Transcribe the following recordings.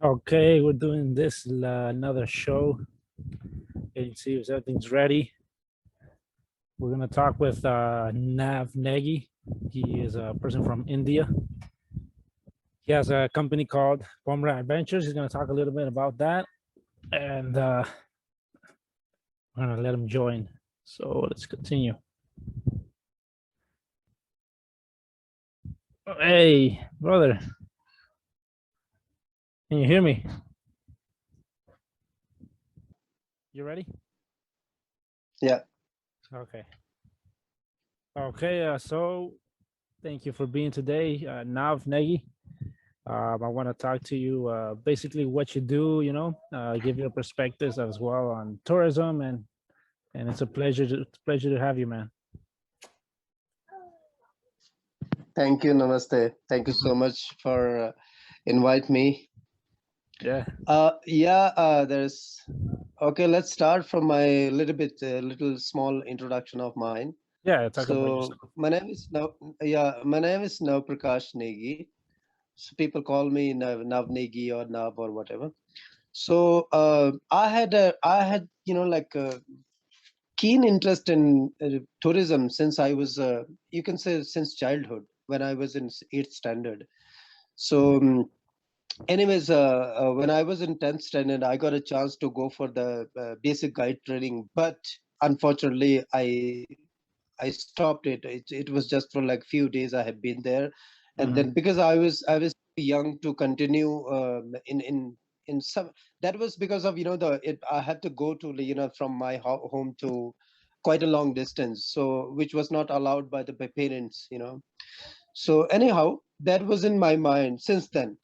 Okay, we're doing this another show. And see if everything's ready. We're gonna talk with Nav Negi. He is a person from India. He has a company called Pomra Adventures. He's gonna talk a little bit about that, and we're gonna let him join. So let's continue. Hey, brother, can you hear me? You ready? Yeah. Okay. Okay. So thank you for being today, Nav Negi. I want to talk to you basically what you do, give your perspectives as well on tourism, and it's a pleasure to have you, man. Thank you. Namaste. Thank you so much for invite me. Yeah. There's okay. Let's start from my little small introduction of mine. Yeah. Talk about So yourself. my name is Nav Prakash Negi. So people call me Nav Negi or Nav or whatever. So I had like a keen interest in tourism since I was you can say since childhood when I was in 8th standard. So anyways, when I was in 10th standard, I got a chance to go for the basic guide training, but unfortunately I stopped it. It was just for like few days I had been there, and then because I was young to continue in some, that was because of I had to go to from my home to quite a long distance, so which was not allowed by the parents. So anyhow, that was in my mind since then,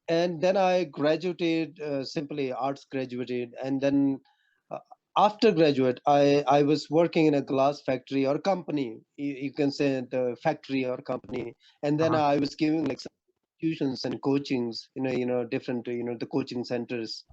and then I graduated, simply arts graduated, and then uh, after graduate, I was working in a glass factory or company. You can say the factory or company, and then I was giving like some tuitions and coachings, different, the coaching centers,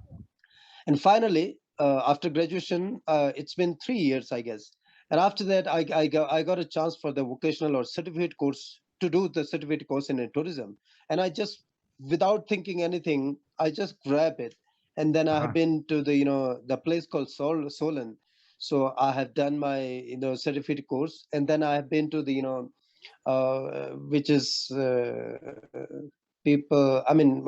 and finally, after graduation, it's been 3 years, I guess, and after that, I got a chance for the vocational or certificate course to do the certificate course in tourism, and I just, without thinking anything, I just grab it, and then I have been to the place called Solon. So I have done my certificate course, and then I have been to the which is people. I mean,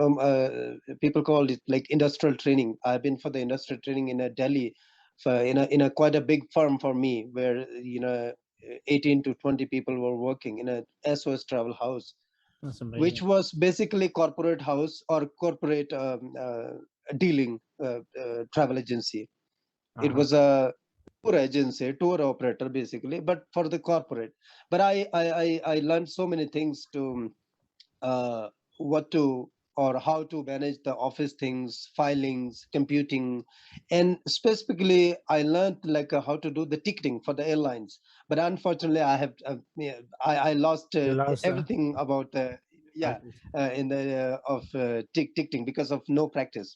people call it like industrial training. I've been for the industrial training in Delhi, for in a quite a big firm for me, where 18 to 20 people were working in a SOS travel house, That's amazing. which was basically corporate house or corporate dealing travel agency. It was a tour agency, tour operator, basically, but for the corporate. But I learned so many things to uh, what to or how to manage the office things, filings, computing, and specifically I learned like how to do the ticketing for the airlines. But unfortunately, I have I lost You lost, everything about in the of ticketing because of no practice.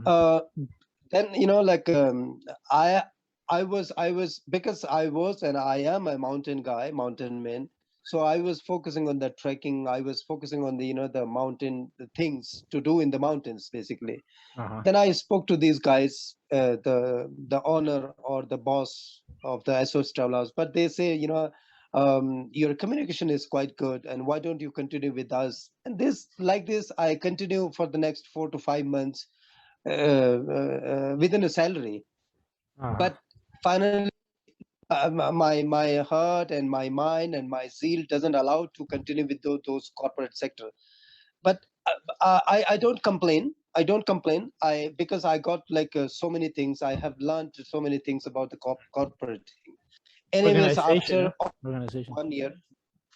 Uh, then like I was because I was and I am a mountain guy, mountain man. So I was focusing on the trekking. I was focusing on the the mountain, the things to do in the mountains, basically. Then I spoke to these guys, the owner or the boss of the SOS Travelers, but they say, your communication is quite good, and why don't you continue with us? And this, like this, I continue for the next 4 to 5 months within a salary. But finally, my heart and my mind and my zeal doesn't allow to continue with those corporate sector. But I don't complain. I don't complain. I because I got like so many things. I have learned so many things about the corporate thing. Anyways, organization, after organization, 1 year,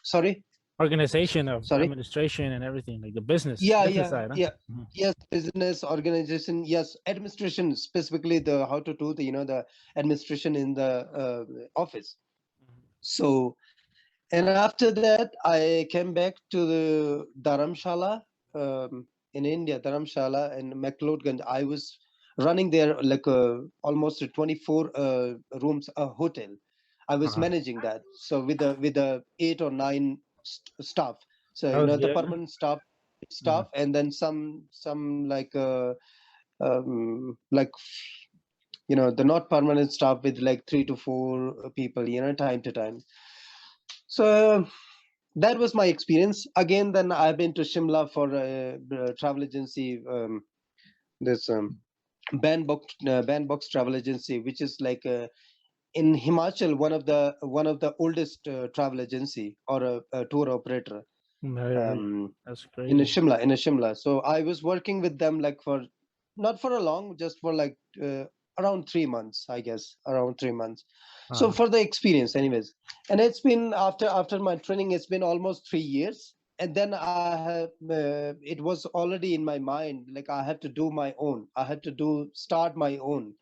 sorry, organization of sorry. administration and everything, like the business Yeah, business yeah, side. yeah. Yes, business organization. Yes, administration, specifically the how to do the the administration in the office. So, and after that, I came back to the Dharamshala in India, Dharamshala and McLeodganj. I was running there like almost a 24 rooms a hotel. I was managing that. So with the 8 or 9 staff. So That was the good. permanent staff. staff, and then some like the not permanent staff with like 3 to 4 people, time to time. So that was my experience. Again, then I've been to Shimla for a travel agency, this bandbox travel agency, which is like in Himachal, one of the oldest travel agency or a tour operator, That's in a crazy. Shimla. So I was working with them like for not for a long, just for like around 3 months, I guess, around 3 months. So for the experience, anyways, and it's been after my training, it's been almost 3 years, and then I have it was already in my mind, like I had to do my own. I had to start my own.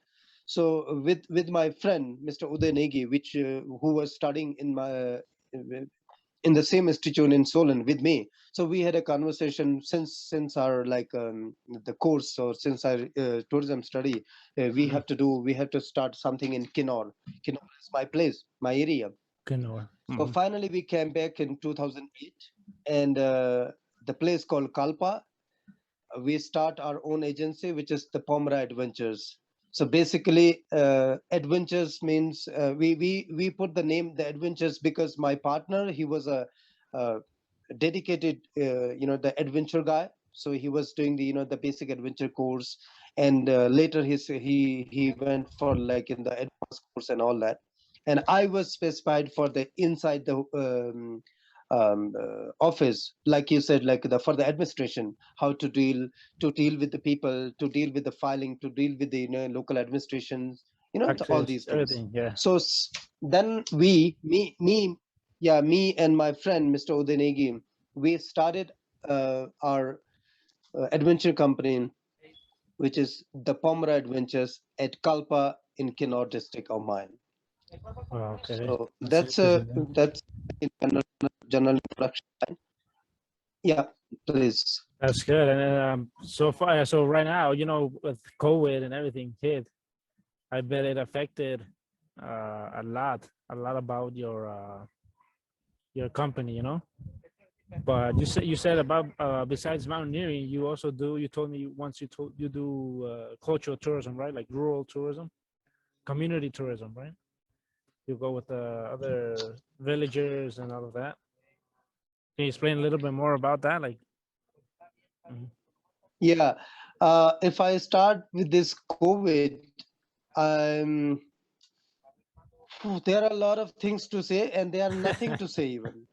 So with my friend, Mr. Uday Negi, which who was studying in the same institute in Solon with me. So we had a conversation since our like the course, or since our tourism study, we have to start something in Kinnaur. Kinnaur is my place, my area. Canoa. So finally we came back in 2008, and the place called Kalpa, we start our own agency, which is the Pomra Adventures. So basically, adventures means we put the name the adventures because my partner, he was a dedicated the adventure guy. So he was doing the basic adventure course, and later he went for like in the advanced course and all that. And I was specified for the inside the office, like you said, like for the administration, how to deal with the people, to deal with the filing, to deal with the local administrations, all Access, these things. everything. Yeah. So then me and my friend Mr. Udenegi, we started our adventure company, which is the Pomra Adventures at Kalpa in Kinnaur district of mine. Wow, okay. So That's interesting. Yeah. that's in general introduction. Yeah, please. That's good. And so far, so right now, with COVID and everything hit, I bet it affected a lot about your company, But you said about besides mountaineering, you also do. You told me once you do cultural tourism, right? Like rural tourism, community tourism, right? You go with the other villagers and all of that. Can you explain a little bit more about that? Like, Yeah. If I start with this COVID, um, there are a lot of things to say, and there are nothing to say even.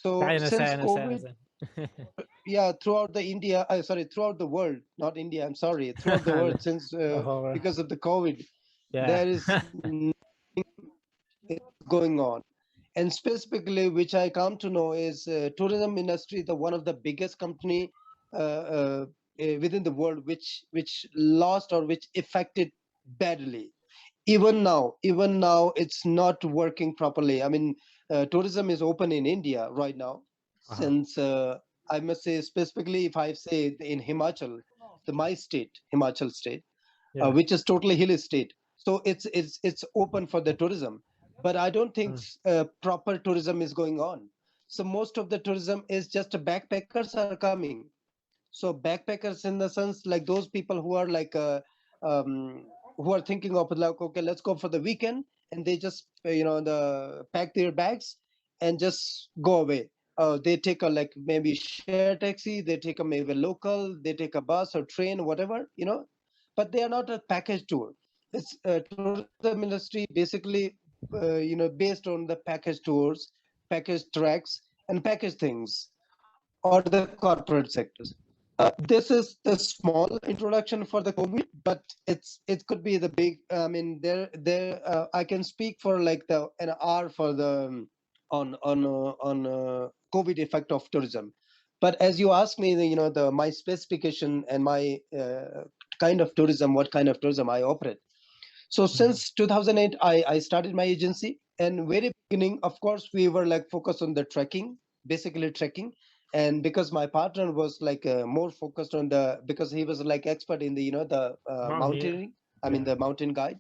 So I since understand, COVID, yeah, throughout the India, sorry, throughout the world, not India, I'm sorry, throughout the world, since because of the COVID, Yeah. there is going on. And specifically, which I come to know, is tourism industry, the one of the biggest company within the world, which lost or which affected badly. Even now, it's not working properly. I mean, tourism is open in India right now, since I must say, specifically, if I say in Himachal, my state, Himachal state, Yeah. which is totally hilly state. So it's open for the tourism, but I don't think proper tourism is going on. So most of the tourism is just backpackers are coming. So backpackers in the sense, like those people who are like who are thinking of like, okay, let's go for the weekend, and they just the pack their bags and just go away. They take a like maybe share taxi, they take a maybe local, they take a bus or train, whatever, but they are not a package tour. It's tourism industry basically based on the package tours, package tracks, and package things, or the corporate sectors. This is the small introduction for the COVID, but it could be the big. I mean, I can speak for like an hour for the on COVID effect of tourism. But as you asked me, the my specification and my kind of tourism, what kind of tourism I operate. So since 2008, I started my agency, and very beginning, of course, we were like focused on the trekking, basically trekking. And because my partner was like more focused on because he was like expert in the the Mountaineer. mountaineering. I mean Yeah. the mountain guide.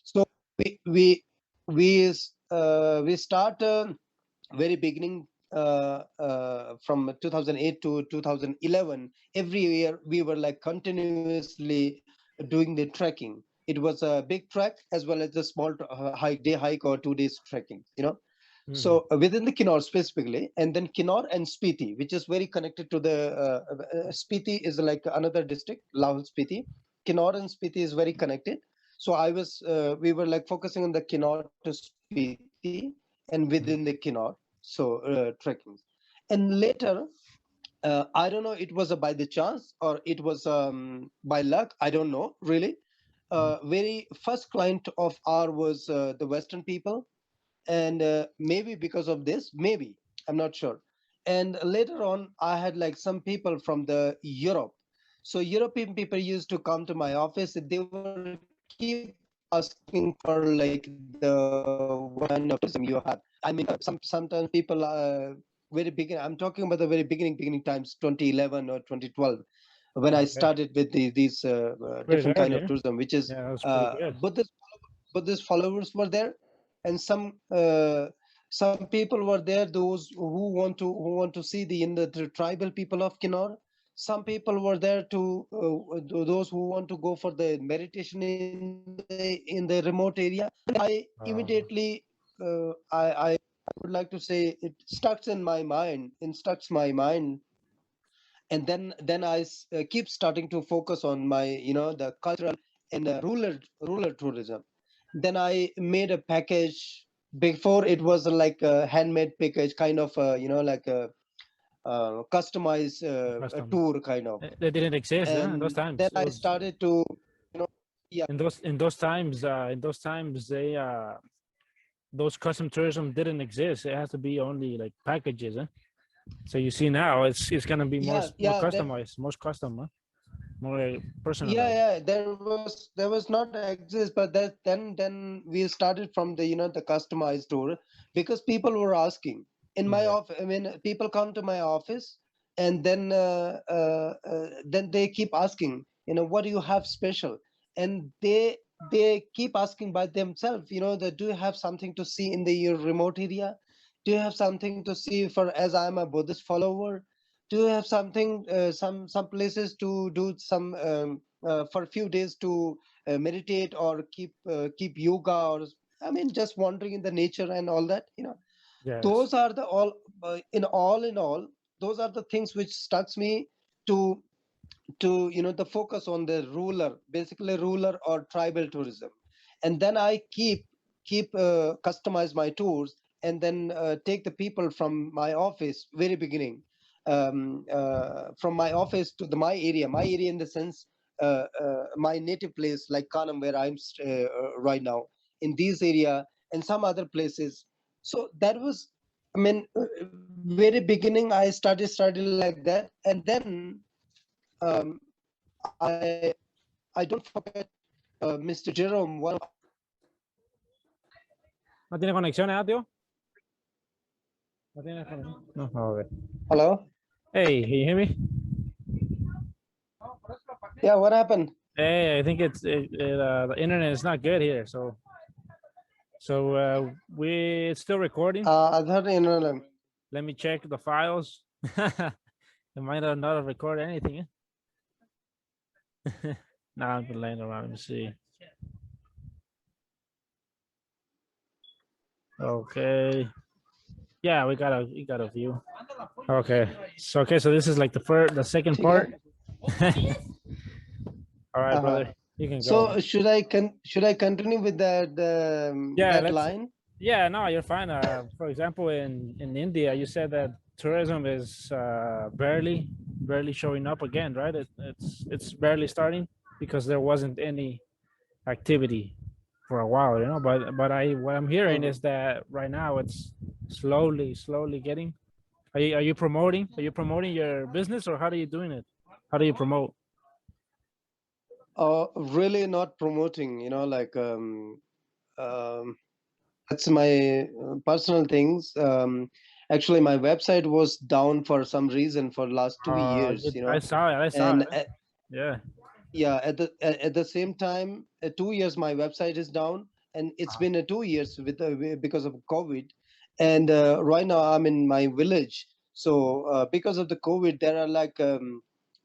So we we we start very beginning. from 2008 to 2011, every year we were like continuously doing the trekking. It was a big trek as well as a small day hike or 2 days trekking, you know. Mhm. So within the Kinnaur specifically, and then Kinnaur and Spiti, which is very connected to the Spiti is like another district, Lahul Spiti. Kinnaur and Spiti is very connected. So we were like focusing on the Kinnaur to Spiti and within the Kinnaur. So trekking, and later I don't know, it was a by the chance or it was by luck. I don't know really. Very first client of our was the Western people, and maybe because of this, maybe I'm not sure. And later on, I had like some people from the Europe. So European people used to come to my office. They were keep asking for like the what kind of tourism you have. I mean, sometimes people very beginning. I'm talking about the very beginning times, 2011 or 2012, when I Okay. started with these Pretty different kind early, of eh? tourism, which is Yeah, that's pretty good. Buddhist followers were there, and some people were there. Those who want to see the tribal people of Kinnaur. Some people were there to those who want to go for the meditation in the remote area. I immediately I would like to say it stuck in my mind, and then keep starting to focus on my the cultural and rural tourism. Then I made a package. Before it was like a handmade package, kind of like a customized a Custom. tour kind of. They didn't exist, huh? In those And then times. It I was started to, you know yeah. in those times they those custom tourism didn't exist. It has to be only like packages, huh? So you see now it's gonna be Yeah, more yeah, customized, most custom, huh? More yeah, personalized. yeah. There was not exist, but then we started from the customized tour, because people were asking in my Yeah. office. I mean, people come to my office, and then they keep asking, what do you have special? And they keep asking by themselves, that do you have something to see in the your remote area? Do you have something to see, for as I'm a Buddhist follower? Do you have something, some places to do some for a few days to meditate or keep yoga, or I mean, just wandering in the nature and all that, Yes. those are the all in all, those are the things which stucks me to the focus on the ruler, basically ruler or tribal tourism. And then I keep customize my tours, and then take the people from my office very beginning, from my office to my area in the sense, my native place like Kanam, where right now, in this area, and some other places. So that was, I mean, very beginning I started like that. And then I don't forget Mr. Jerome, one of our ¿No tiene conexión, tío? ¿No tiene conexión? No, a ver. hello. Hey, can you hear me? Yeah, what happened? Hey, I think the internet is not good here, so it's still recording. I thought Let me check the files. It might not have recorded anything. Now I'm laying around. Let me see. Okay. Yeah, we got a view. Okay. So this is like the second part. All right, uh-huh. brother. You can go. So should I continue with Yeah, that let's. line? Yeah, no, you're fine. For example, in India, you said that tourism is barely showing up again, right? It's barely starting because there wasn't any activity for a while, But what I'm hearing Mhm. is that right now it's slowly getting. Are you promoting your business, or how are you doing it? How do you promote? Really not promoting, like um, that's my personal things. Actually, my website was down for some reason for last 2 years, I saw it. I saw and it. Yeah. yeah, at the same time, 2 years my website is down, and it's been 2 years because of COVID. And right now I'm in my village. So because of the COVID, there are like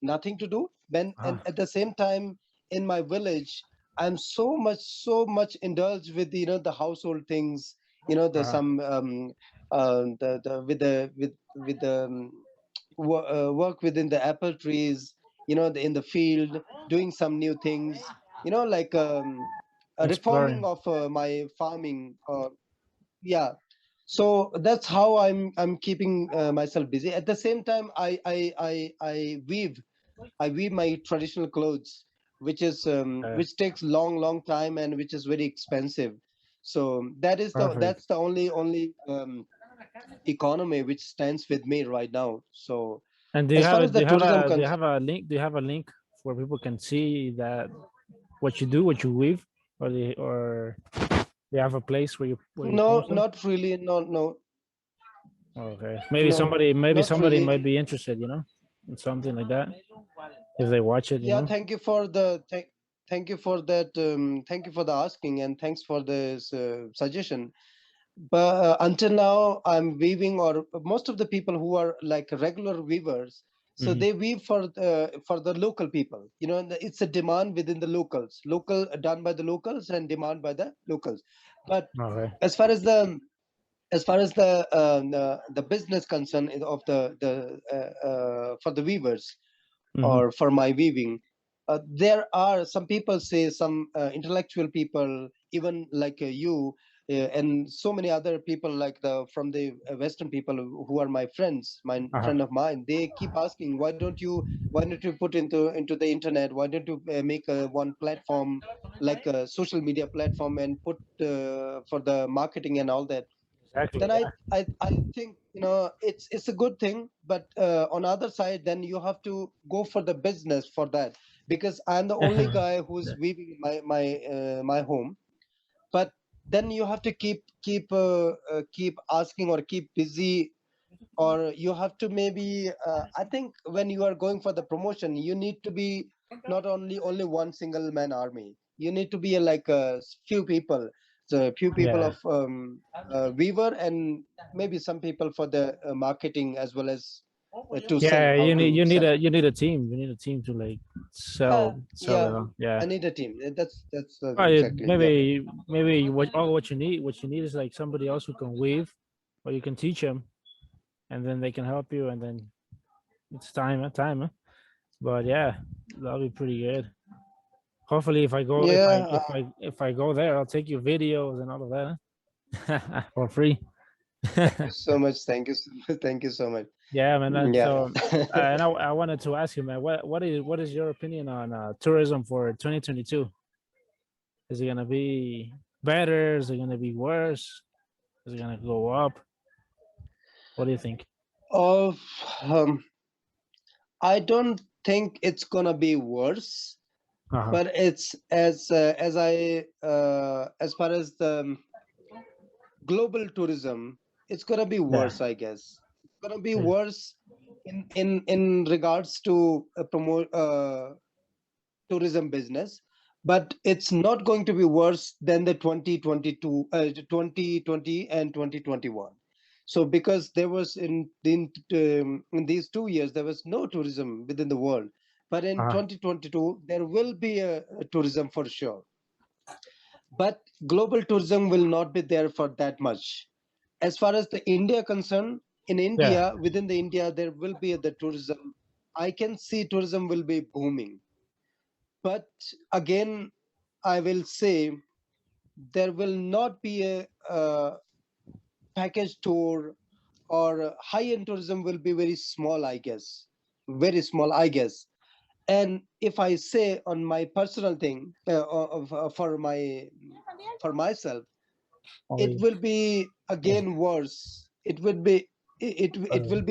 nothing to do. Then and at the same time, in my village, I'm so much indulged with the household things. The some the with the work within the apple trees. In the field, doing some new things. Like a reforming Exploring. of my farming. Yeah, so that's how I'm keeping myself busy. At the same time, I weave my traditional clothes, which is which takes long time and which is very expensive. So Perfect. that's the only economy which stands with me right now. So And do you as have far a as the tourism do you concerned, have a link? Do you have a link where people can see that what you do, what you weave, or you have a place where you no, post them? not really, no, Okay, no, maybe not somebody really. might be interested, in something like that if they watch it, Yeah, thank you for that. Thank you for the asking, and thanks for this suggestion. But until now, I'm weaving, or most of the people who are like regular weavers, so Hmm. they weave for the local people. It's a demand within the locals, done by the locals and demand by the locals. But Okay. as far as the business concern of the for the weavers, Hmm. or for my weaving. There are some people, say some intellectual people, even like you, and so many other people, like the from the Western people who are my friends, Uh-huh. friend of mine. They keep asking, why don't you put into the internet? Why don't you make one platform, like a social media platform, and put for the marketing and all that? Exactly. Then Yeah. I think it's a good thing, but on other side, then you have to go for the business for that, because I'm the only guy who's weaving my home. But then you have to keep asking, or keep busy, or you have to maybe I think when you are going for the promotion, you need to be not only one single man army. You need to be like a few people, so a few people Yeah. of weaver, and maybe some people for the marketing, as well as to sell, Yeah, how to sell it. you need a team. You need a team to like Yeah, sell it yeah, on. Yeah. I need a team. That's exactly, yeah. Maybe what you need is like somebody else who can weave, or you can teach them, and then they can help you, and then it's time. Huh? But yeah, that'll be pretty good. Hopefully, Yeah, if I go there, I'll take you videos and all of that, huh? For free. thank you so much, thank you so much. Yeah, man. Yeah. And I wanted to ask you, man, what is your opinion on tourism for 2022? Is it gonna be better? Is it gonna be worse? Is it gonna go up? What do you think? of um, I don't think it's gonna be worse, Uh-huh. but it's as far as the global tourism, it's gonna be Yeah. worse, I guess. It's gonna be Yeah. worse in regards to promote tourism business, but it's not going to be worse than the 2020 and 2021. So because there was in these 2 years there was no tourism within the world, but in Uh-huh. 2022 there will be a tourism for sure. But global tourism will not be there for that much. As far as the India concerned, in Yeah. India, within the India, there will be the tourism. I can see tourism will be booming. But again, I will say there will not be a package tour, or high-end tourism will be very small, I guess. Very small, I guess. And if I say on my personal thing, for myself, it Only. will be again worse. It will be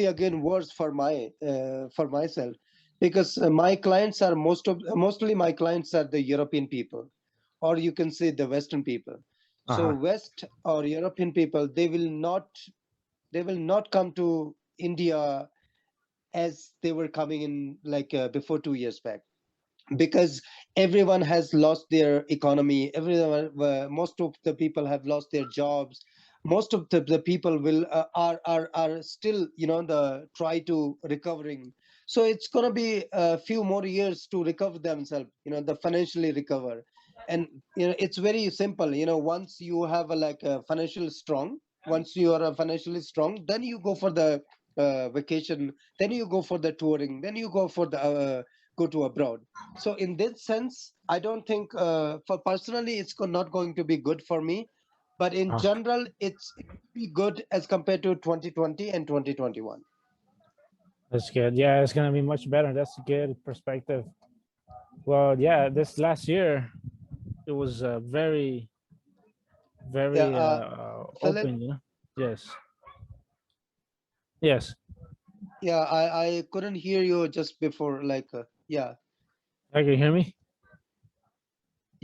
again worse for myself, because my clients are mostly my clients are the European people, or you can say the Western people. So Uh-huh. West or European people, they will not come to India as they were coming in, like before 2 years back, because everyone has lost their economy. Everyone Most of the people have lost their jobs. most of the people will are still, you know, the try to recovering. So it's going to be a few more years to recover themselves, you know, the financially recover. And you know, it's very simple, you know, once you have a financial strong, once you are financially strong, then you go for the vacation, then you go for the touring, then you go for the go to abroad. So in this sense, I don't think for personally it's not going to be good for me, but in Oh, general it will be good as compared to 2020 and 2021. that's good. Yeah, it's gonna be much better. That's a good perspective. Well, yeah, this last year it was very, Yeah, very Philip. open. You know. Yes. Yes. Yeah, I couldn't hear you just before. Yeah, I can hear me.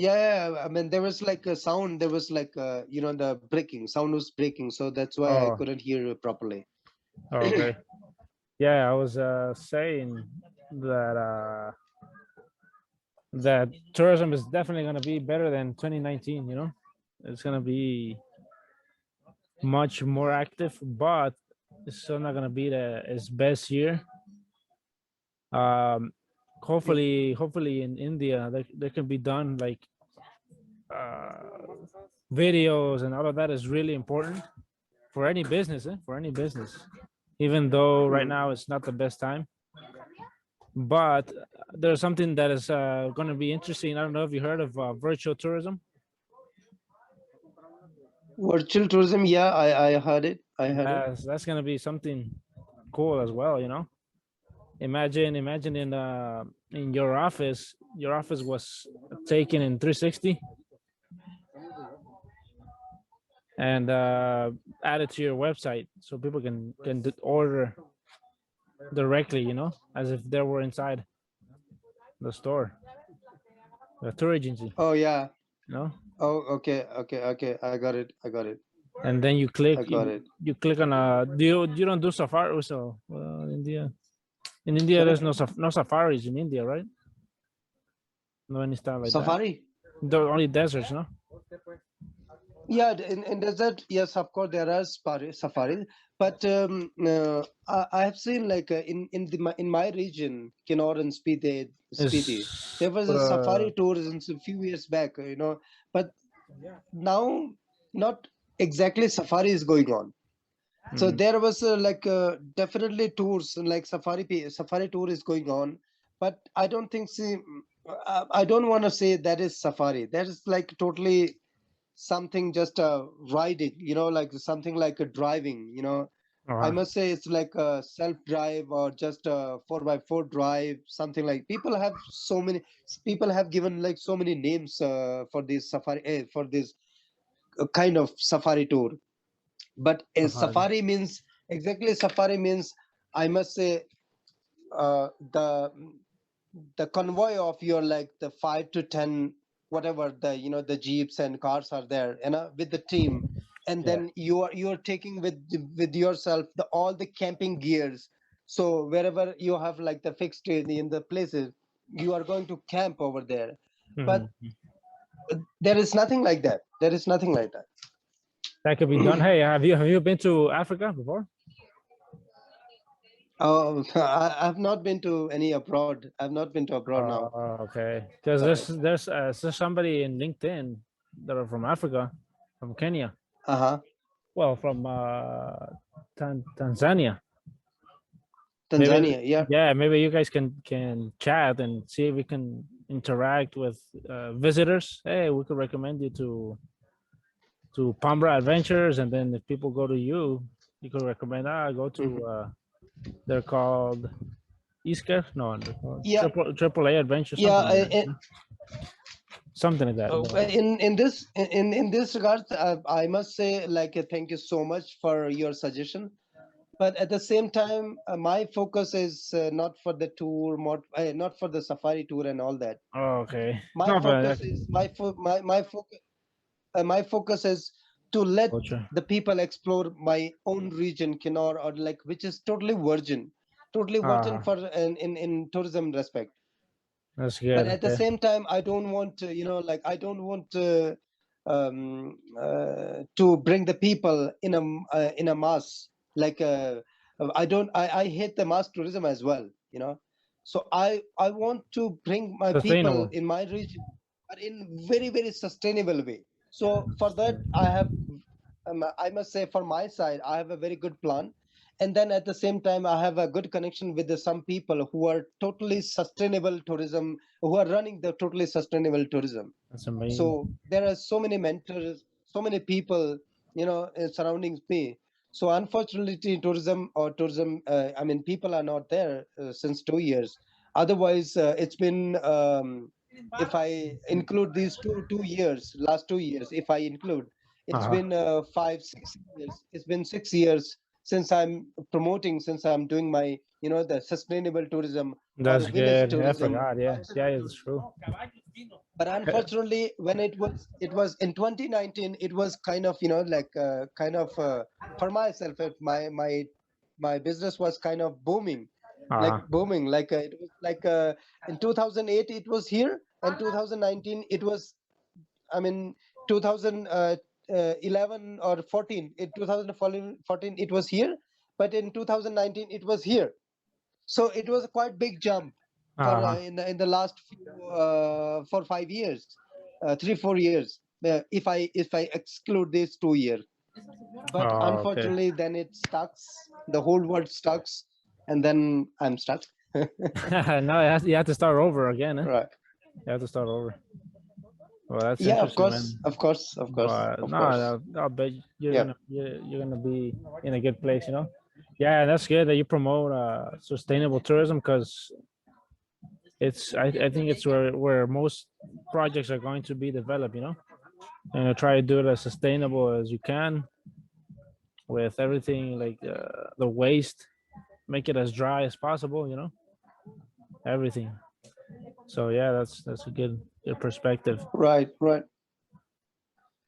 I mean, there was like a sound. There was like you know, the breaking sound was breaking, so that's why I Oh. couldn't hear you properly. Oh, okay. Yeah, I was saying that that tourism is definitely going to be better than 2019. You know, it's going to be much more active, but it's still not going to be the its best year. Um, hopefully in India, they can be done like uh, videos and all of that is really important for any business, for any business. Even though right Hmm. now it's not the best time, but there's something that is going to be interesting. I don't know if you heard of virtual tourism. Virtual tourism. Yeah, I heard it. I heard it. That's going to be something cool as well. You know, imagine in your office was taken in 360 and added to your website, so people can order directly. You know, as if they were inside the store, the tour agency. Oh yeah. You know, Oh, okay. I got it. I got it. and then you click I got it. you click on a you don't do safari. So in India Sorry. there's no safaris in India, right? No any stuff like that. Safari. There are only deserts, no? Yeah, in desert, yes, of course there are safaris, but I have seen like in my region, Kinnaur and Spiti, Is there was a safari tourism a few years back, you know, but now not exactly safari is going on. So mm, there was definitely tours like safari tour is going on, but I don't think I don't want to say that is safari. That is like totally something just riding, you know, like something like a driving, you know. I uh, must say it's like a self drive or just a 4x4 drive, something like people have given like so many names for this for this kind of safari tour. But a safari. safari means exactly safari means, I must say, uh, the the convoy of your like the 5 to 10 whatever the, you know, the jeeps and cars are there, you know, with the team, and Yeah. then you are taking with yourself the all the camping gears. So wherever you have like the fixed in the places, you are going to camp over there. But Mhm. there is nothing like that. There is nothing like that. That could be done. Hey, have you been to Africa before? Oh, I've not been to any abroad. I've not been to abroad now. Okay. Because Sorry. there's somebody in LinkedIn that are from Africa, from Kenya. Uh-huh. Well, from Tanzania. Maybe Tanzania. Yeah. yeah, maybe you guys can chat and see if we can interact with visitors. Hey, we could recommend you to Pambra Adventures, and then if people go to you, you could recommend go to Mhm. they're called Isker, no, they're called Yeah. Triple A Adventure, Yeah. something like that, something like that. In this regard, I must say like thank you so much for your suggestion. But at the same time, my focus is not for the tour, not for the safari tour and all that. Oh, okay, My no, focus but is my focus is to let culture. the people explore my own region, Kinnaur, or like which is totally virgin Uh, for in tourism respect. that's But good. at the Okay. same time, I don't want to, you know, like I don't want to. to bring the people in a mass. Like I hate the mass tourism as well, you know. So I want to bring my people Sustainable. in my region, but in very, very sustainable way. So for that, I have, I must say, for my side, I have a very good plan. And then at the same time, I have a good connection with some people who are totally sustainable tourism, who are running the totally sustainable tourism. That's amazing. So there are so many mentors, so many people, you know, surrounding me. So unfortunately, tourism, I mean, people are not there since 2 years. Otherwise, it's been, if I include these two years, last 2 years, if I include, it's Uh-huh. been 5, 6 years. It's been 6 years since I'm promoting, since I'm doing my, you know, the sustainable tourism or That's village good. I tourism. forgot. Yeah. Yeah, it's true. But unfortunately, when it was in 2019, it was kind of, you know, like for myself, my business was kind of booming, like Uh-huh. booming, like it was like in 2008 it was here, and 2019 it was, I mean, 2011 or 14, in 2014 it was here, but in 2019 it was here. So it was a quite big jump for Uh-huh. in the last few 4 5 years, 3 4 years. If I exclude these 2 years, but Oh, okay. unfortunately, then it stucks. The whole world stucks, and then I'm stuck. No, you have to start over again. Eh? Right. You have to start over. Well, that's Yeah, of interesting, course, man. of course, of course, But of no, course. I'll bet Yeah. you're gonna be in a good place, you know. Yeah, that's good that you promote sustainable tourism because I think it's where most projects are going to be developed, you know, and to try to do it as sustainable as you can with everything like the waste, make it as dry as possible, you know, everything. So yeah, that's a good perspective. Right, right.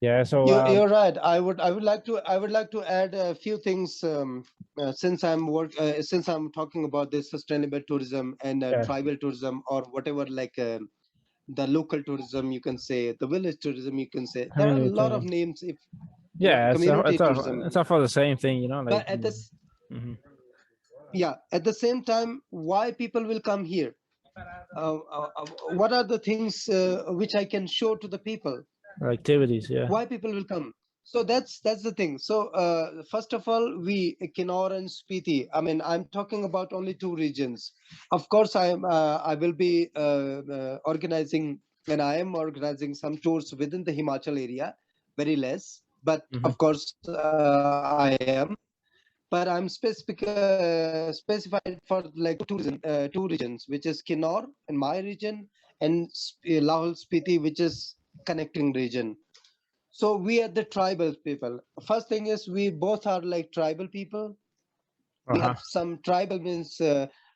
Yeah. So You're right. I would like to add a few things, since I'm talking about this sustainable tourism and yeah, tribal tourism, or whatever, like the local tourism, you can say, the village tourism, you can say. There are a community lot of tourism. names, if you know, Yeah, community tourism. it's all for the same thing, you know, like. But at this, Mhm. yeah, at the same time, why people will come here? What are the things which I can show to the people? Activities. Yeah. Why people will come? So that's the thing. So first of all, we Kinnaur and Spiti, I mean, I'm talking about only two regions. Of course, I will be organizing, and I am organizing some tours within the Himachal area, very less, but Mhm. of course I am. But I'm specified for like two regions, which is Kinnaur in my region, and Lahore Spiti, which is connecting region. So we are the tribal people. First thing is, we both are like tribal people. We Uh-huh. have some tribal means,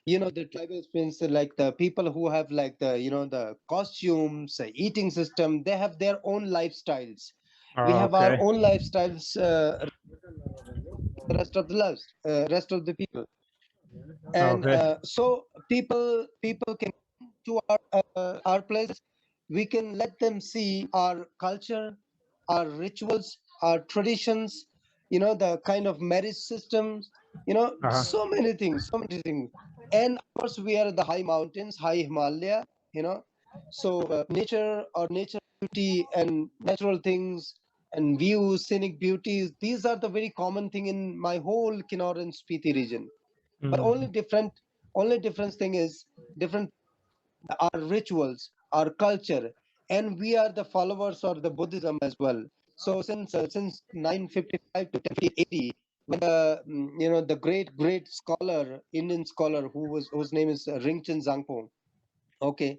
you know, the tribal means like the people who have like the, you know, the costumes, eating system. They have their own lifestyles. We Oh, have our okay. own lifestyles. Rest of the people, and Okay. so people can come to our place. We can let them see our culture, our rituals, our traditions, you know, the kind of marriage systems, you know, Uh-huh. so many things. And of course, we are the high mountains, high Himalaya, you know. So nature, or nature beauty, and natural things, and views, scenic beauties, these are the very common thing in my whole Kinnaur and Spiti region. But Mm. only difference thing is different, our rituals, our culture, and we are the followers of the Buddhism as well. So since 955 to 1080, when you know, the great scholar, Indian scholar, whose name is Ringchen Zangpo. Okay,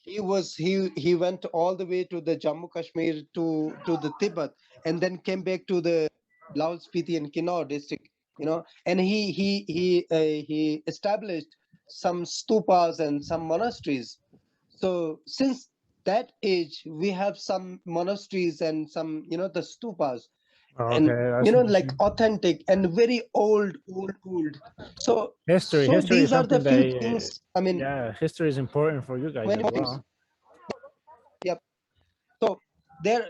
he went all the way to the Jammu Kashmir, to the Tibet, and then came back to the Laos Spiti and Kinnaur district, you know, and he established some stupas and some monasteries. So since that age, we have some monasteries and some, you know, the stupas, Okay, and you that's know, like interesting. authentic and very old. So so History is these are the something few that, things. I mean, yeah, history is important for you guys many as things. well. Yep. So there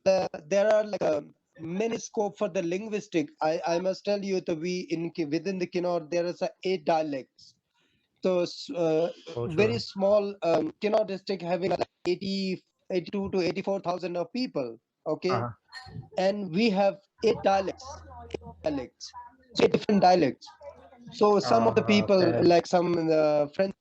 there are like many scope for the linguistic. I must tell you that within the Kinnaur there is 8 dialects. So very Culture. small Kinnaur district having like 82 to 84,000 of people. Okay, Uh-huh. and we have 8 dialects, dialects, 8 different dialects. So some of the people, Okay. like some French,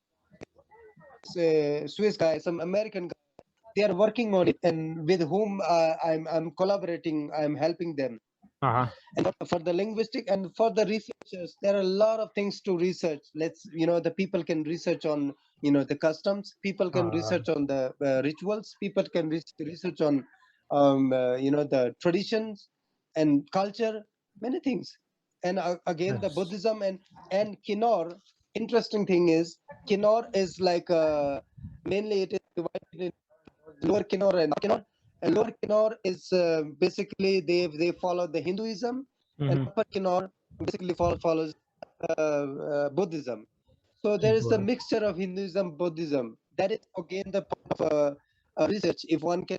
Swiss guys, some American guys, they are working on it, and with whom I'm collaborating, I'm helping them. Uh-huh. And for the linguistic and for the researchers, there are a lot of things to research. The people can research on the customs, people can Uh, research on the rituals, people can research on the traditions and culture, many things. And again, the yes. Buddhism and Kinnaur. Interesting thing is Kinnaur is like mainly it is divided in Lower Kinnaur and Upper Kinnaur. And Lower Kinnaur is basically they follow the Hinduism, and Mm-hmm. Upper Kinnaur basically follows Buddhism. So there is a mixture of Hinduism, Buddhism. That is again the point of research. If one can,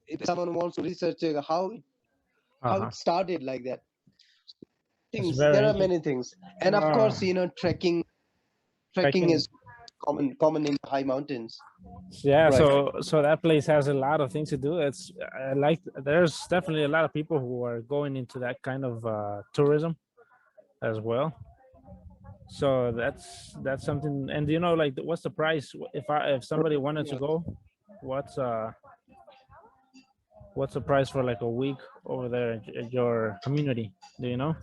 if someone wants to research how Uh-huh. it started like that. It's Things there very are interesting. many things, and of course trekking Trekking. is common in high mountains. Yeah, Right. so that place has a lot of things to do. It's I like there's definitely a lot of people who are going into that kind of tourism as well. So that's something. And like what's the price if somebody wanted to go? What's uh what's the price for like a week over there at your community? Do you know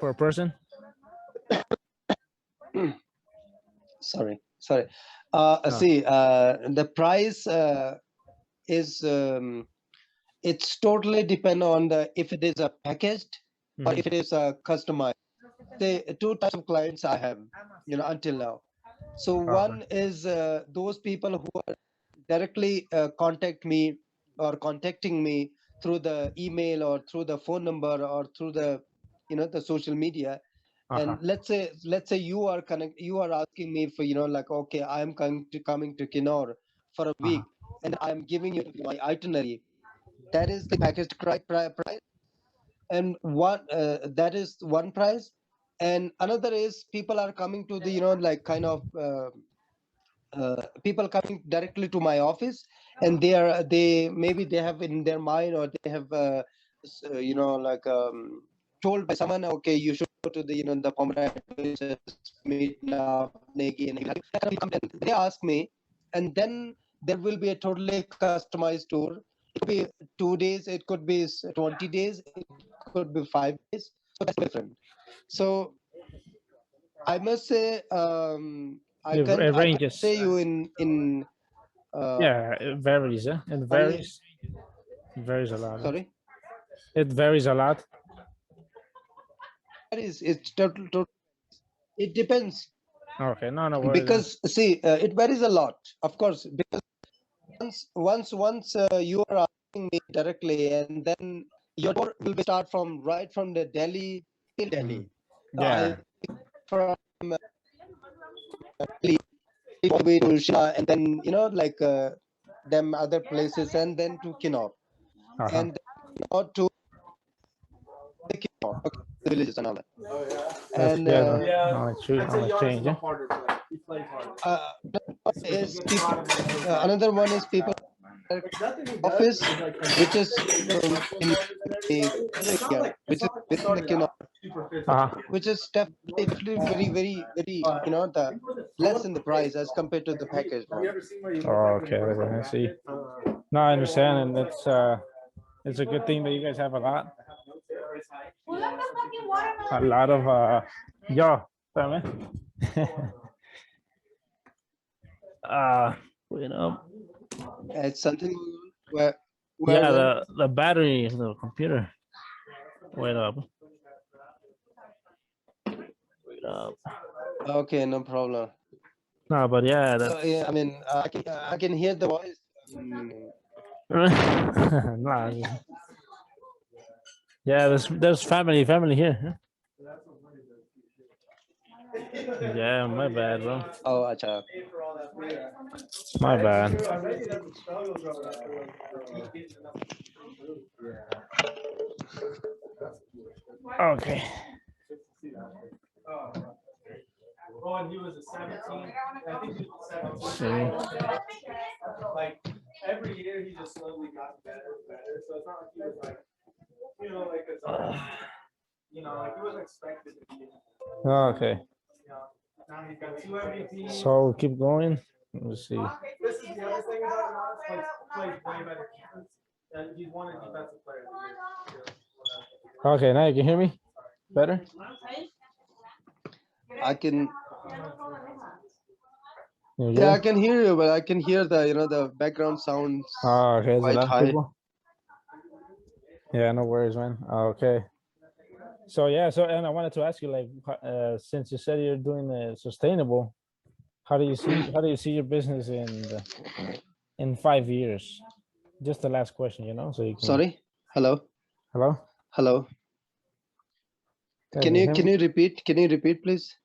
per person? Sorry. No. See, the price is it's totally depend on the if it is a packaged or Mhm. if it is a customized. Say 2 types of clients I have, until now. So Okay. one is those people who are directly contact me or contacting me through the email or through the phone number or through the social media. Uh-huh. And let's say you are asking me for like, okay, I am coming to Kinnaur for a Uh-huh. week, and I'm giving you my itinerary. That is the packaged price, and one that is one price. And another is people are coming to the like kind of people coming directly to my office, and they maybe they have in their mind, or they have like told by someone, okay, you should go to the the comrade meet Nav Negi, and they ask me, and then there will be a totally customized tour. It could be 2 days, it could be 20 days, it could be 5 days. So that's different. So I must say, It I can say ranges. you in Yeah, it varies. It only varies. It varies a lot. sorry. It varies a lot. That is, it's total. It depends Okay, no worries. because see, it varies a lot, of course. Because once you are asking me directly, and then your tour will be start from right from the Delhi till Mhm. Delhi. Yeah. From Delhi all the way to Shimla, and then like them other places, and then to Kinnaur, Uh-huh. and then to the Kinnaur, okay, the villages and all that. That's And good. No, it's true. No, it's change. uh, is people. Another one is people office, which is in the area, which is within the Kinnaur, Uh-huh. which is definitely very, very, very, the less in the price as compared to the package one. Okay, I see. No, I understand, and it's a good thing that you guys have a lot of yo, espérame. uh, you know, It's something where yeah, then the battery of the computer. Wait up, wait up. okay, no problem. No, but yeah, Yeah, that's I mean, I can hear the voice. Mm, no, yeah. There's family here. Huh? Yeah, my bad, bro. oh, acha. My bad. Okay. Oh, and he was a 17. I think he was 17. Like every year, he just slowly got better and better. So it's not like he was like, like like he wasn't expected to be. Okay. Now he's got 2 MVPs. So keep going. Let's see. This is the other thing about him. Plays way better defense, and he's won a defensive player of the year. Okay, now you can hear me better. I can. Yeah, I can hear you, but I can hear the background sounds okay, quite high. People. Yeah, no worries, man. Okay. So and I wanted to ask you, like, since you said you're doing sustainable, how do you see your business in 5 years? Just the last question, so you can. Sorry. Hello. Hello. Can you repeat? Can you repeat, please?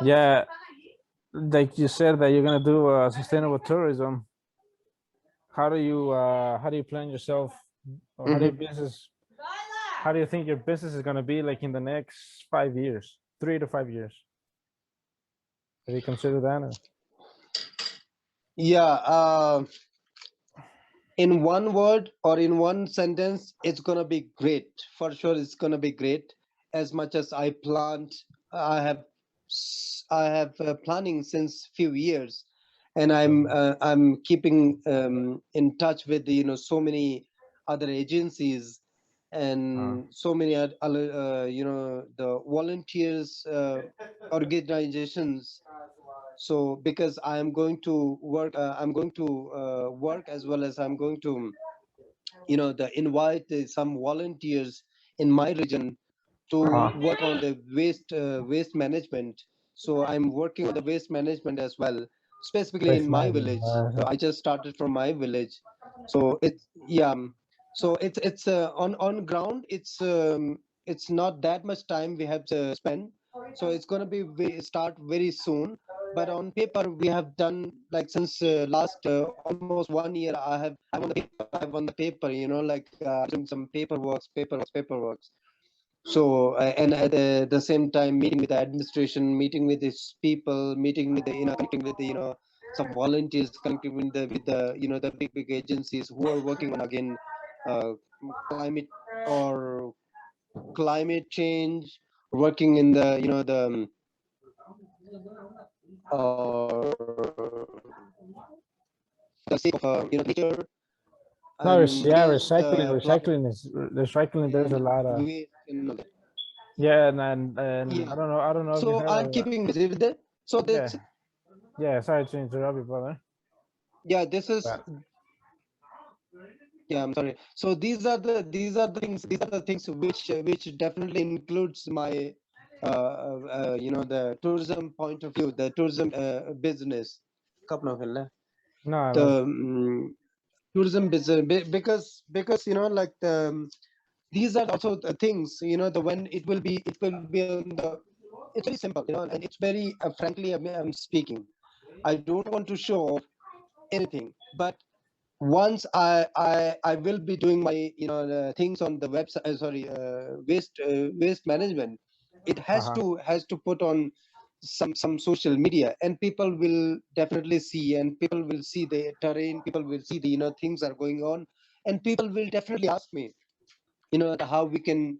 Yeah, like you said that you're gonna do sustainable tourism. How do you plan yourself? Or how do you business? How do you think your business is gonna be like in the next 5 years, 3 to 5 years? Have you considered that? Or? Yeah. In one word or in one sentence, it's gonna be great. For sure, it's gonna be great. As much as I planned, I have planning since few years, and I'm keeping in touch with so many other agencies and so many the volunteers organizations. So because I'm going to work work as well as I'm going to invite some volunteers in my region to work on the waste management. So I'm working on the waste management as well, specifically in my village. So I just started from my village. So it's on ground. It's not that much time we have to spend. So it's going to be start very soon. But on paper, we have done like since last almost 1 year. I'm on the paper. Doing some paperwork. So and at the same time, meeting with the administration, meeting with these people, meeting with the connecting with the some volunteers, connecting with the big agencies who are working on again climate or climate change, working in the the sake of nature. No, recycling. There's a lot of and I don't know. So I'm keeping busy with it. So this sorry to interrupt you, brother. Yeah, this is. Yeah, I'm sorry. So these are the things which definitely includes my the tourism point of view, the tourism business. No. The tourism business because like these are also the things the when it will be on the. It's very simple, and it's very frankly I'm speaking. I don't want to show off anything, but once I will be doing my the things on the website. Sorry, waste management. It has to put on some social media, and people will definitely see, and people will see the terrain. People will see the things are going on, and people will definitely ask me, how we can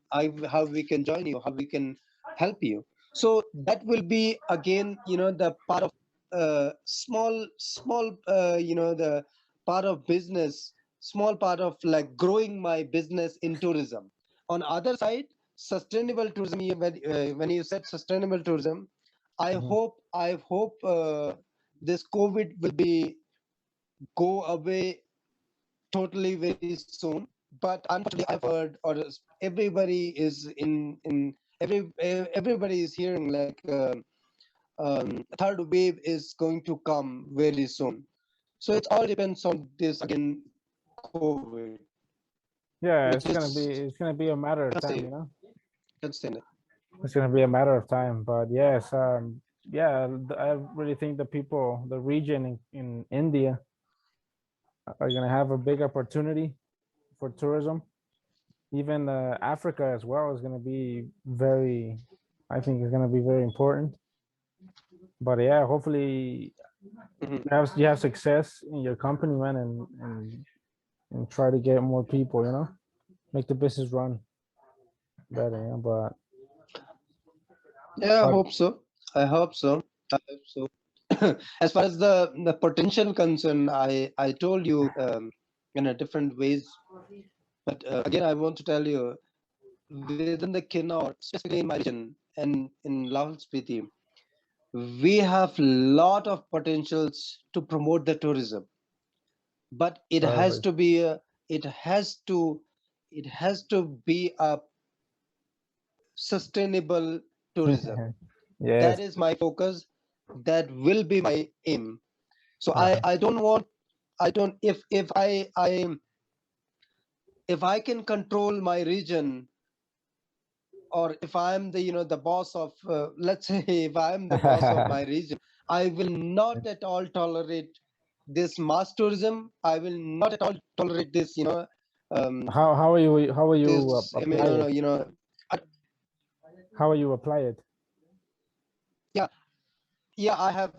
join you, how we can help you. So that will be again the part of small the part of business, small part of like growing my business in tourism. On other side, sustainable tourism, when you said sustainable tourism, I hope this COVID will be go away totally very soon. But unfortunately, I've heard, or everybody is everybody is hearing like third wave is going to come very soon. So it all depends on this again, COVID. Yeah, it's gonna be a matter of time, It's gonna be a matter of time, but yes, yeah, I really think the people, the region in India are going to have a big opportunity for tourism. Even Africa as well is going to be very, I think, is going to be very important. But yeah, hopefully Mhm. you have success in your company, man, and try to get more people. Make the business run better. But Yeah, I but hope so. I hope so. I hope so. As far as the potential concern, I told you in a different ways, but again, I want to tell you within the Kinnaur, specifically in my region and in Lahaul Spiti, we have lot of potentials to promote the tourism, but it has perfect. to be a, it has to it has to be a sustainable tourism. That Yes. is my focus. That will be my aim. So Uh-huh. I don't want, I don't, if I can control my region, or if I'm the the boss of let's say if I'm the boss of my region, I will not at all tolerate this mass tourism. I will not at all tolerate this um How will you this I mean apply it? I, How will you apply it? yeah, yeah, I have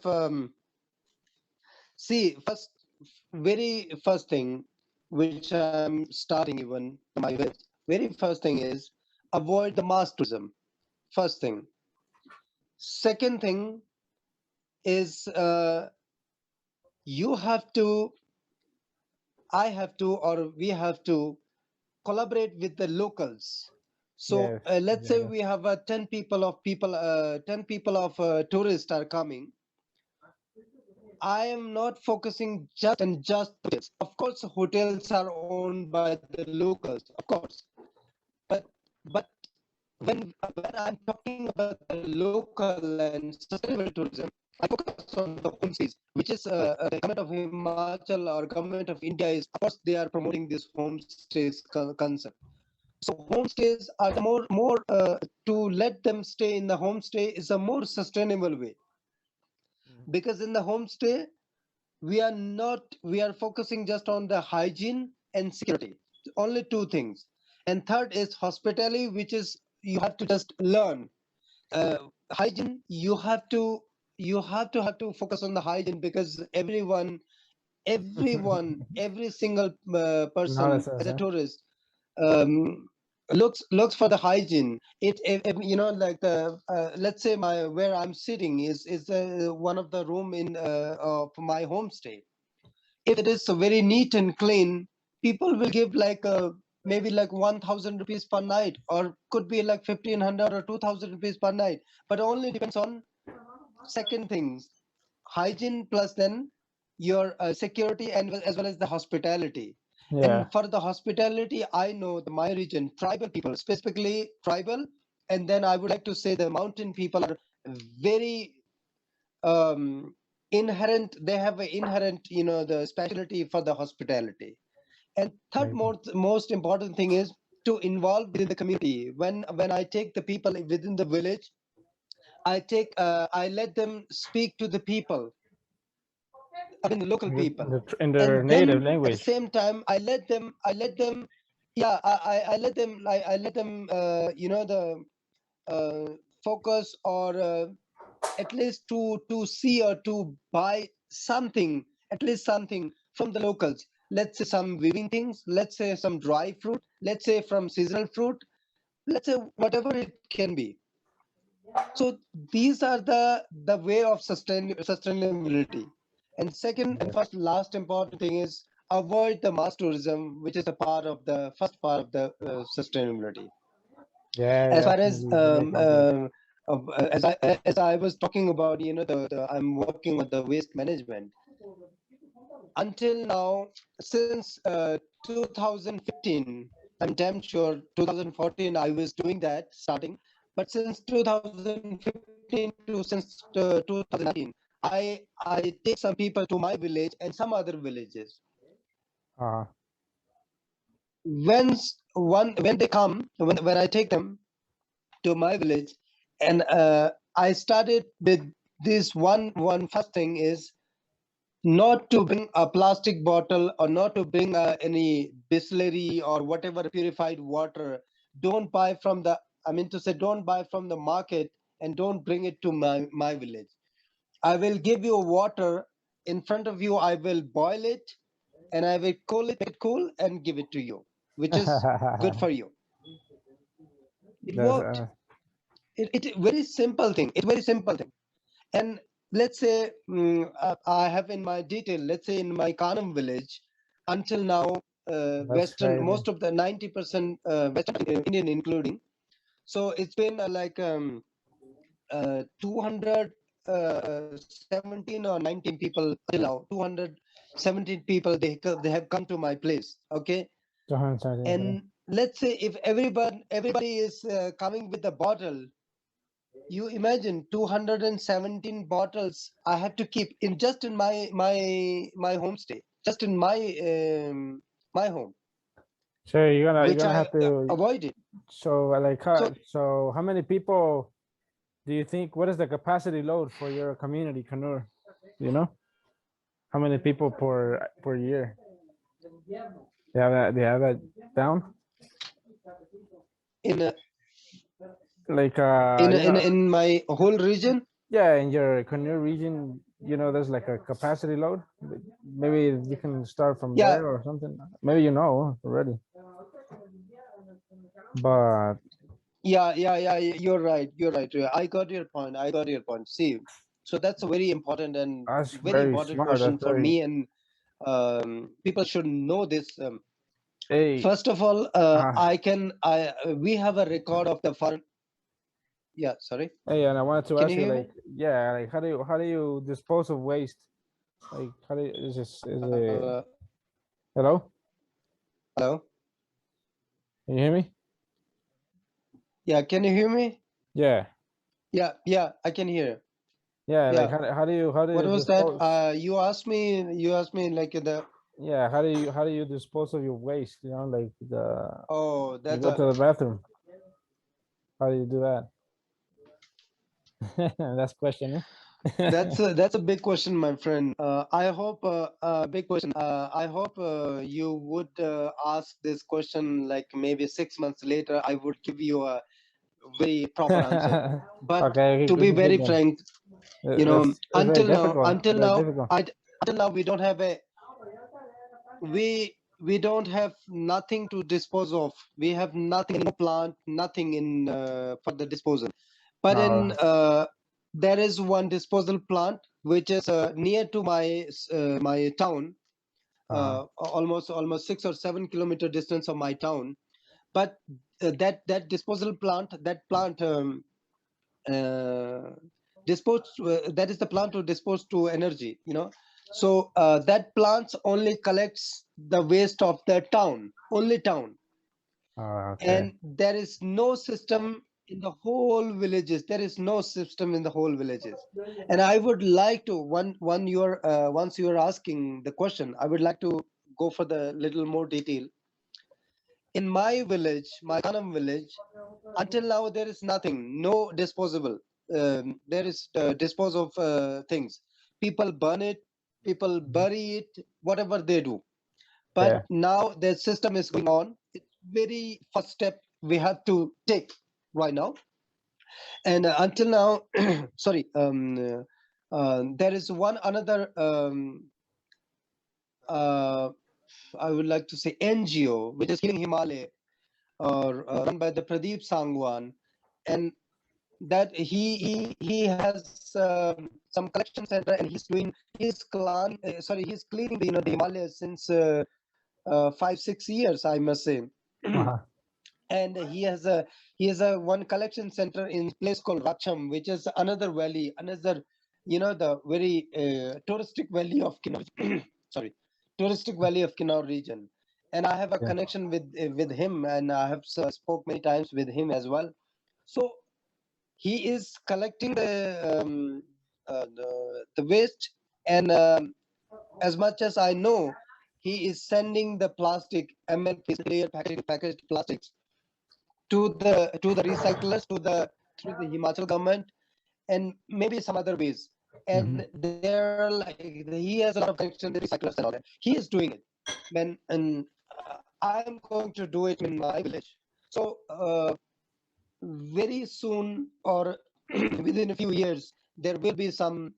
see, very first thing which I'm starting even my very first thing is avoid the mass tourism. First thing. Second thing is you have to, I have to, or we have to collaborate with the locals. So Yes. let's say Exactly. we have 10 people of tourists are coming. I am not focusing just hotels. Of course, hotels are owned by the locals, of course. But but when I'm talking about the local and sustainable tourism, I focus on the homestays, which is the government of Himachal or government of India is, of course, they are promoting this homestays concept. So homestays are the more to let them stay in the homestay is a more sustainable way, because in the homestay we are focusing just on the hygiene and security, only two things. And third is hospitality, which is you have to just learn hygiene. You have to focus on the hygiene, because every single No, person that's us, as a huh? tourist um, looks for the hygiene. If like the let's say my where I'm sitting is one of the room in of my homestay. If it is very neat and clean, people will give like maybe like 1,000 rupees per night, or could be like 1,500 or 2,000 rupees per night. But only depends on second things, hygiene plus then your security, and as well as the hospitality. Yeah. And for the hospitality, I know my region, tribal people, specifically tribal, and then I would like to say the mountain people are very um, inherent. They have an inherent, the specialty for the hospitality. And third, Like, most important thing is to involve within the community. When I take the people within the village, I let them speak to the people, I mean the local people, in their and then native at the language. same time I let them yeah I let them the uh, focus, or at least to see or to buy something, at least something from the locals. Let's say some weaving things, let's say some dry fruit, let's say from seasonal fruit, let's say whatever it can be. So these are the way of sustainability. And second and Yeah. first last important thing is avoid the mass tourism, which is a part of the first part of the sustainability. Yeah, As far as definitely very important. as I was talking about, the I'm working on the waste management. Until now, since 2015, I'm damn sure 2014 I was doing that starting, but since 2015 to since 2019, I take some people to my village and some other villages. Uh, When they come, when I take them to my village, and I started with this one first thing is not to bring a plastic bottle or not to bring any distillery or whatever purified water. Don't buy from the, I mean to say, don't buy from the market and don't bring it to my village. I will give you water in front of you. I will boil it and I will cool it, make it cool, and give it to you, which is good for you. It That's worked. It very simple thing. It's very simple thing. And let's say I have in my detail, let's say in my Kanam village, until now, that's Western, crazy. most of the 90% Western Indian including. So it's been 217 or 19 people till now. 217 people they have come to my place. Okay, 230, okay. and let's say if everybody is coming with a bottle, you imagine 217 bottles I have to keep in just in my homestay, just in my home, So you're which gonna I have to. avoided. So So so how many people do you think? What is the capacity load for your community, Kanur? You know, how many people per year? They have that. They have that down. in Like in my whole region, yeah, in your Kanur region, there's like a capacity load. Maybe you can start from yeah, there or something. Maybe you know already, but yeah, you're right. I got your point. I got your point. See, so that's a very important and that's very very important smart. question That's for very. me, and people should know this. Hey, First of all, uh, I we have a record of the foreign. Yeah, sorry. hey, and I wanted to Can ask you you, hear like, me? yeah, like, how do you dispose of waste? Like, how do you, is it, Uh, hello? Hello. Can you hear me? Yeah, can you hear me? Yeah, Yeah, I can hear. yeah. Like, Yeah. how do you What was that? dispose? You asked me like the. Yeah, how do you dispose of your waste? Like Oh, you that's go a to the bathroom. How do you do that? That's question. Eh? that's a big question, my friend. I hope big question. I hope you would ask this question like maybe 6 months later. I would give you a very proper answer. But Okay, to be very keep going. frank, It's very difficult. Very difficult. until now, we don't have a we don't have nothing to dispose of. We have nothing, no plant, nothing in for the disposal. But in No. there is one disposal plant which is near to my town, Uh-huh. almost 6 or 7 kilometer distance of my town. But that disposal plant, that plant uh, that is the plant to dispose to energy. So that plant only collects the waste of the town, only town, Okay. and there is no system in the whole villages. There is no system in the whole villages. And I would like to one you're once you're asking the question, I would like to go for the little more detail. In my village, my Kanam village, until now there is nothing, no disposable. There is dispose of things. People burn it, people bury it, whatever they do. But Yeah. now the system is going on. It's very first step we have to take right now. And until now, sorry, there is one another. Uh, I would like to say NGO, which is Healing Himalaya, or run by the Pradeep Sangwan, and that he has some collection center, and he's cleaning the Himalayas since 5-6 years, I must say. Uh-huh. And he has a one collection center in place called Racham, which is another valley, another the very touristic valley of Kinnaur. Sorry, touristic valley of Kinnaur region. And I have a Yeah. connection with him, and I have spoke many times with him as well. So he is collecting the waste, and as much as I know, he is sending the plastic MLP, clear packaged plastics, to the recyclers, through the Himachal government, and maybe some other ways. and they're like he has a lot of connection with recyclers and all that. He is doing it, and I'm going to do it in my village. So very soon, or within a few years, there will be some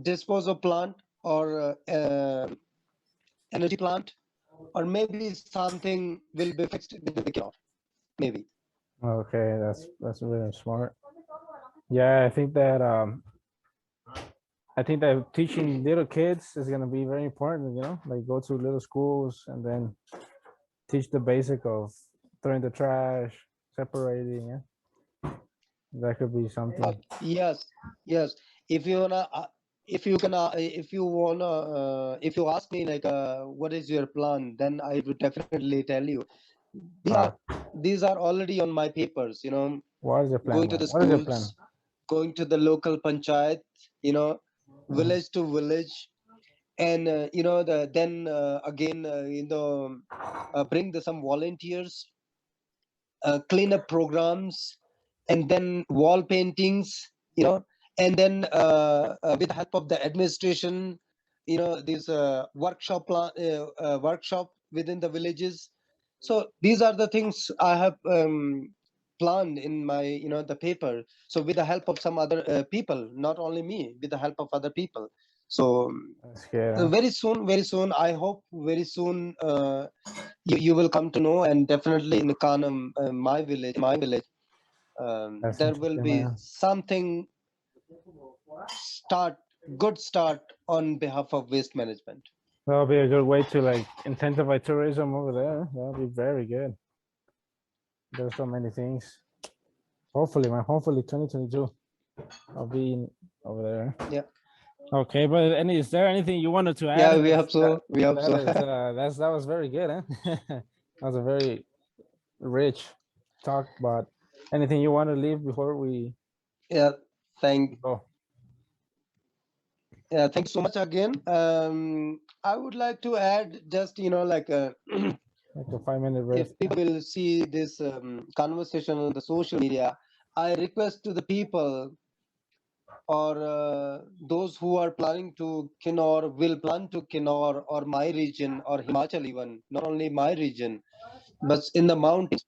disposal plant or energy plant, or maybe something will be fixed with the kiosk, maybe. Okay, that's really smart. Yeah, I think that teaching little kids is gonna be very important, you know, like go to little schools and then teach the basic of throwing the trash, separating, yeah. That could be something. Yes, yes. If you wanna, if you can, if you wanna, if you ask me like, what is your plan, then I would definitely tell you. These Uh, are these are already on my papers. You know, what is your plan, going to man? the What is your plan? schools, going to the local panchayat. You know, Mhm. village to village, and you know then again bring the some volunteers, clean up programs, and then wall paintings, you know, and then with the help of the administration, you know, this workshop within the villages. So these are the things I have planned in my, you know, the paper. So with the help of some other people, not only me, with the help of other people. So That's good, huh? very soon, I hope very soon you will come to know, and definitely in Kanam, my village, That's there will interesting, be man. something start, good start on behalf of waste management. That'll be a good way to like intensify tourism over there. That'll be very good. There's so many things. Hopefully, man. Hopefully, 2022, I'll be over there. Yeah, Okay, but is there anything you wanted to add? yeah, we hope so. We hope so. That was very good, huh? That was a very rich talk. But anything you want to leave before we Yeah, thank go? yeah, thank you so much again. I would like to add just, you know, like Like a 5 minute if riff. people will see this conversation on the social media, I request to the people, or those who are planning to Kinnaur, will plan to Kinnaur or my region or Himachal, even not only my region, but in the mountains.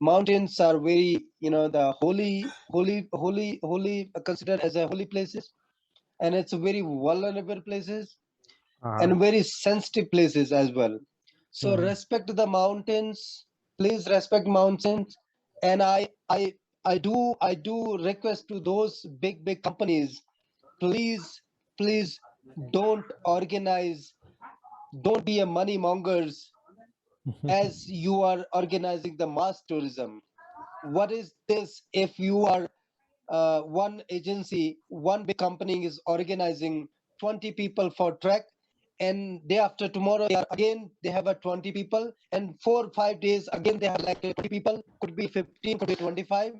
Mountains are very, you know, the holy, considered as a holy places, and it's very vulnerable places Uh-huh. and very sensitive places as well. So Mhm. respect the mountains. Please respect mountains. And I do request to those big companies, please, please don't organize, don't be a money mongers as you are organizing the mass tourism. What is this if you are one agency, one big company is organizing 20 people for trek, and day after tomorrow they are again they have a 20 people, and 4 or 5 days again they have like 20 people, could be 15, could be 25.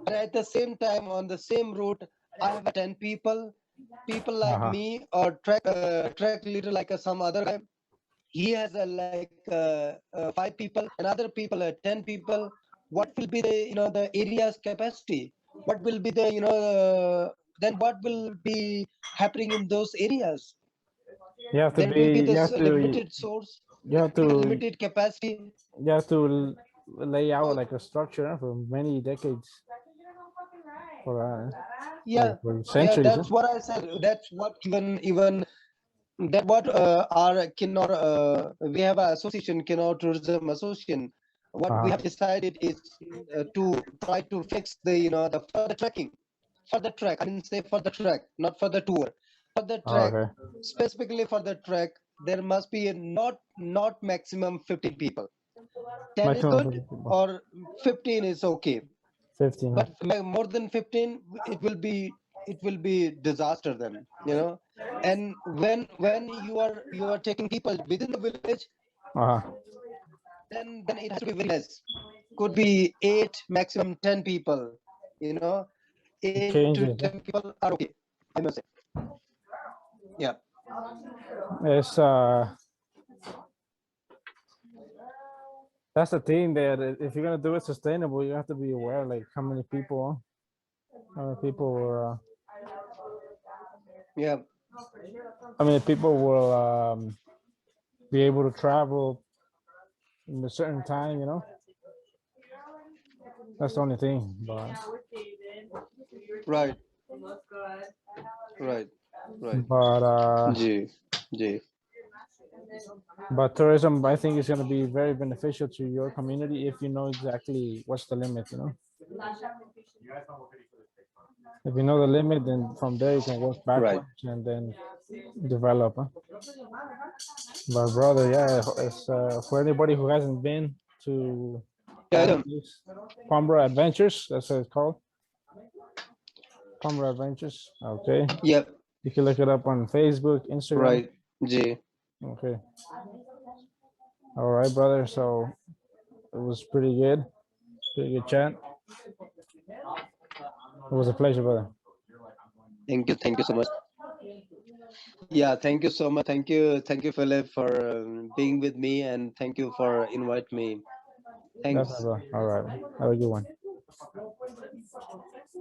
But at the same time on the same route, I have a 10 people, people like Uh-huh. me, or track leader like some other guy. He has a like 5 people, and other people 10 people. What will be the, you know, the area's capacity? What will be the, you know, then what will be happening in those areas? You have to There will be be. this limited source, You have to. limited capacity. You have to lay out like a structure for many decades for like Yeah, for yeah, centuries. that's what I said. That's what even that what our Kinnaur, we have an association, Kinnaur Tourism Association. What we Uh-huh. have decided is to try to fix the, you know, the for the trekking, for the trek. I didn't say for the trek, not for the tour. For the Oh, trek, okay. specifically for the trek, there must be a not maximum 15 people. 10 is Maximum good, 50 people. or 15 is okay. 15. Huh? But more than 15, it will be disaster then, you know. And when you are taking people within the village, Uh-huh. then it has to be very less, could be 8, maximum 10 people, you know. It 8 to changes. 10 people are okay, I must say. Yeah, It's that's the thing that if you're gonna do it sustainable, you have to be aware like how many people Yeah. I mean, people will be able to travel in a certain time, you know. That's the only thing. Right. Right. Right. But Ji. Ji. but tourism, I think, is going to be very beneficial to your community if you know exactly what's the limit, you know. If you know the limit, then from there you can work Right. backwards and then develop. Huh? But brother, yeah, it's for anybody who hasn't been to Yeah. Palmbra Adventures, that's what it's called. Palmbra Adventures. Okay. Yep. You can look it up on Facebook, Instagram. Right. Ji. Okay. All right, brother. So it was pretty good. Pretty good chat. It was a pleasure, brother. Thank you. Thank you so much. Yeah. Thank you so much. Thank you. Thank you, Philip, for being with me, and thank you for inviting me. Thanks. Definitely, bro. All right. Have a good one.